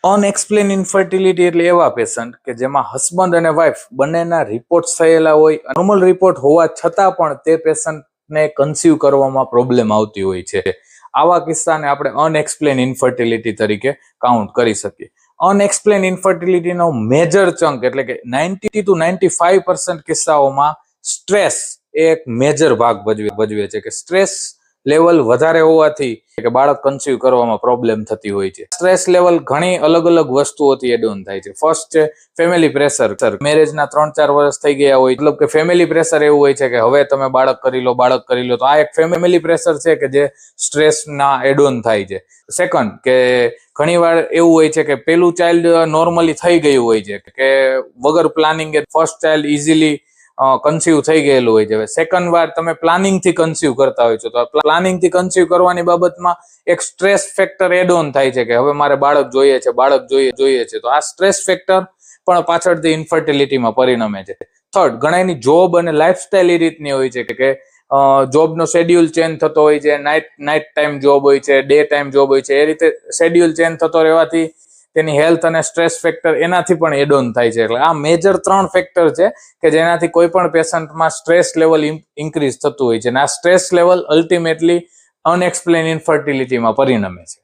અનએક્સપ્લેન infertility એટલે એવા patient કે જેમાં હસબન્ડ અને વાઇફ બંનેના રિપોર્ટ થયેલા હોય, નોર્મલ રિપોર્ટ હોવા છતાં પણ તે પેશન્ટને કન્સીવ કરવામાં પ્રોબ્લેમ આવતી હોય છે. આવા કિસ્સાને આપણે અનએક્સપ્લેન ઇન્ફર્ટિલિટી તરીકે કાઉન્ટ કરી શકીએ. અનએક્સપ્લેન ઇન્ફર્ટિલિટીનો મેજર ચંક એટલે કે 90 to 95% કિસ્સાઓમાં સ્ટ્રેસ એ એક મેજર ભાગ ભજવે છે કે સ્ટ્રેસ લેવલ વધારે હોવાથી કે બાળક કન્સીવ કરવામાં પ્રોબ્લેમ થતી હોય છે. સ્ટ્રેસ લેવલ ઘણી અલગ અલગ વસ્તુઓથી એડ ઓન થાય છે. ફર્સ્ટ છે ફેમિલી પ્રેશર. મેરેજના 3-4 વર્ષ થઈ ગયા હોય, મતલબ કે ફેમિલી પ્રેશર એવું હોય છે કે હવે તમે બાળક કરી લો. તો આ એક ફેમિલી પ્રેશર છે કે જે સ્ટ્રેસના એડ ઓન થાય છે. સેકન્ડ કે ઘણી વાર એવું હોય છે કે પેલું ચાઇલ્ડ નોર્મલી થઈ ગયું હોય છે કે વગર planning first child easily conceive થઈ ગયેલું હોય છે. સેકન્ડ વાર તમે પ્લાનિંગ થી કન્સીવ કરતા હોય છો, તો પ્લાનિંગ થી કન્સીવ કરવાની બાબતમાં એક સ્ટ્રેસ ફેક્ટર એડ ઓન થાય છે કે હવે મારે બાળક જોઈએ છે. તો આ સ્ટ્રેસ ફેક્ટર પણ પાછળથી ઇન્ફર્ટિલિટીમાં પરિણમે છે. થર્ડ, ઘણાની જોબ અને લાઈફસ્ટાઈલ એ રીતની હોય છે કે જોબનો શેડ્યુલ ચેન્જ થતો હોય છે. નાઇટ ટાઈમ જોબ હોય છે, ડે ટાઈમ જોબ હોય છે. એ રીતે શેડ્યુલ ચેન્જ થતો રહેવાથી તેની હેલ્થ અને સ્ટ્રેસ ફેક્ટર એનાથી પણ એડ ઓન થાય છે. એટલે આ મેજર 3 ફેક્ટર છે કે જેનાથી કોઈ પણ પેશન્ટમાં સ્ટ્રેસ લેવલ ઇન્ક્રીઝ થતું હોય છે અને આ સ્ટ્રેસ લેવલ અલ્ટિમેટલી અનએક્સપ્લેન ઇન્ફર્ટિલિટીમાં પરિણમે છે.